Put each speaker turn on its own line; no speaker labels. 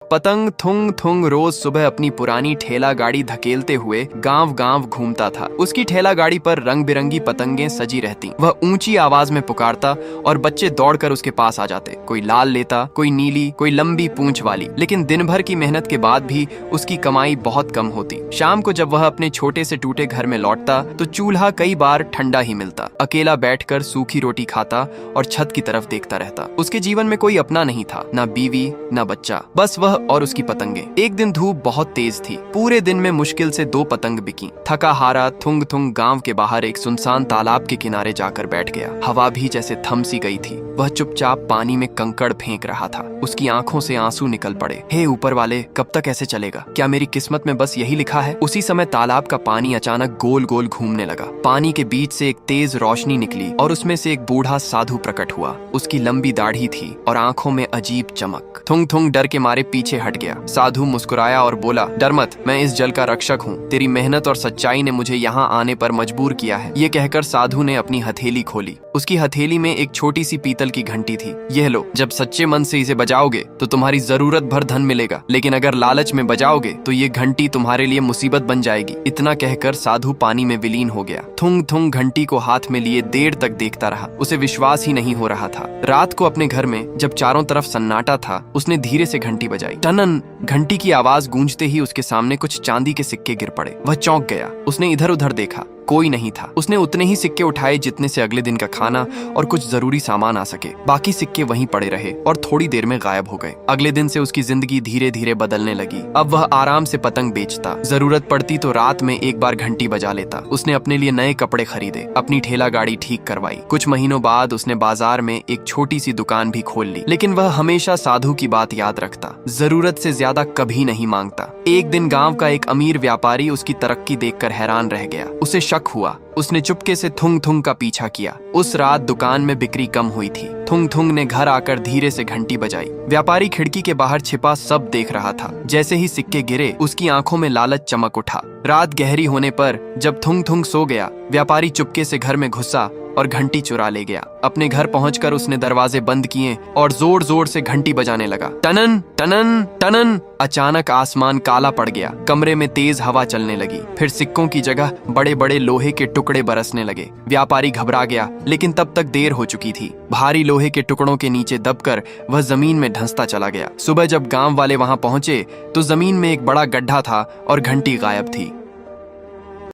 पतंग थुंग थुंग रोज सुबह अपनी पुरानी ठेला गाड़ी धकेलते हुए गांव गांव घूमता था। उसकी ठेला गाड़ी पर रंग बिरंगी पतंगें सजी रहती। वह ऊंची आवाज में पुकारता और बच्चे दौड़कर उसके पास आ जाते। कोई लाल लेता, कोई नीली, कोई लंबी पूंछ वाली। लेकिन दिन भर की मेहनत के बाद भी उसकी कमाई बहुत कम होती। शाम को जब वह अपने छोटे से टूटे घर में लौटता तो चूल्हा कई बार ठंडा ही मिलता। अकेला बैठकर सूखी रोटी खाता और छत की तरफ देखता रहता। उसके जीवन में कोई अपना नहीं था, ना बीवी ना बच्चा, बस वह और उसकी पतंगे। एक दिन धूप बहुत तेज थी। पूरे दिन में मुश्किल से 2 पतंग बिकी। थका हारा थुंग थुंग गांव के बाहर एक सुनसान तालाब के किनारे जाकर बैठ गया। हवा भी जैसे थम सी गई थी। वह चुपचाप पानी में कंकड़ फेंक रहा था। उसकी आंखों से आंसू निकल पड़े। हे ऊपर वाले, कब तक ऐसे चलेगा? क्या मेरी किस्मत में बस यही लिखा है? उसी समय तालाब का पानी अचानक गोल गोल घूमने लगा। पानी के बीच से एक तेज रोशनी निकली और उसमें से एक बूढ़ा साधु प्रकट हुआ। उसकी लंबी दाढ़ी थी और आंखों में अजीब चमक। थुंग थुंग डर के मारे पीछे हट गया। साधु मुस्कुराया और बोला, डर मत, मैं इस जल का रक्षक हूँ। तेरी मेहनत और सच्चाई ने मुझे यहाँ आने पर मजबूर किया है। ये कहकर साधु ने अपनी हथेली खोली। उसकी हथेली में एक छोटी सी पीतल की घंटी थी। यह लो, जब सच्चे मन से इसे बजाओगे तो तुम्हारी जरूरत भर धन मिलेगा, लेकिन अगर लालच में बजाओगे तो ये घंटी तुम्हारे लिए मुसीबत बन जाएगी। इतना कहकर साधु पानी में विलीन हो गया। थुंग थुंग घंटी को हाथ में लिए देर तक देखता रहा। उसे विश्वास ही नहीं हो रहा था। रात को अपने घर में जब चारों तरफ सन्नाटा था, उसने धीरे से घंटी बजाई। टनन! घंटी की आवाज गूंजते ही उसके सामने कुछ चांदी के सिक्के गिर पड़े। वह चौंक गया। उसने इधर उधर देखा, कोई नहीं था। उसने उतने ही सिक्के उठाए जितने से अगले दिन का खाना और कुछ जरूरी सामान आ सके। बाकी सिक्के वहीं पड़े रहे और थोड़ी देर में गायब हो गए। अगले दिन से उसकी जिंदगी धीरे धीरे बदलने लगी। अब वह आराम से पतंग बेचता। जरूरत पड़ती तो रात में एक बार घंटी बजा लेता। उसने अपने लिए नए कपड़े खरीदे, अपनी ठेला गाड़ी ठीक करवाई। कुछ महीनों बाद उसने बाजार में एक छोटी सी दुकान भी खोल ली। लेकिन वह हमेशा साधु की बात याद रखता। जरूरत से ज्यादा कभी नहीं मांगता। एक दिन गांव का एक अमीर व्यापारी उसकी तरक्की देखकर हैरान रह गया। उसे शक हुआ। उसने चुपके से थुंग थुंग का पीछा किया। उस रात दुकान में बिक्री कम हुई थी। थुंग थुंग ने घर आकर धीरे से घंटी बजाई। व्यापारी खिड़की के बाहर छिपा सब देख रहा था। जैसे ही सिक्के गिरे, उसकी आंखों में लालच चमक उठा। रात गहरी होने पर जब थुंग थुंग सो गया, व्यापारी चुपके से घर में घुसा और घंटी चुरा ले गया। अपने घर पहुंचकर उसने दरवाजे बंद किए और जोर जोर से घंटी बजाने लगा। टनन टनन टनन! अचानक आसमान काला पड़ गया। कमरे में तेज हवा चलने लगी। फिर सिक्कों की जगह बड़े बड़े लोहे के टुकड़े बरसने लगे। व्यापारी घबरा गया, लेकिन तब तक देर हो चुकी थी। भारी लोहे के टुकड़ों के नीचे दबकर वह जमीन में धंसता चला गया। सुबह जब गांव वाले वहां पहुंचे तो जमीन में एक बड़ा गड्ढा था और घंटी गायब थी।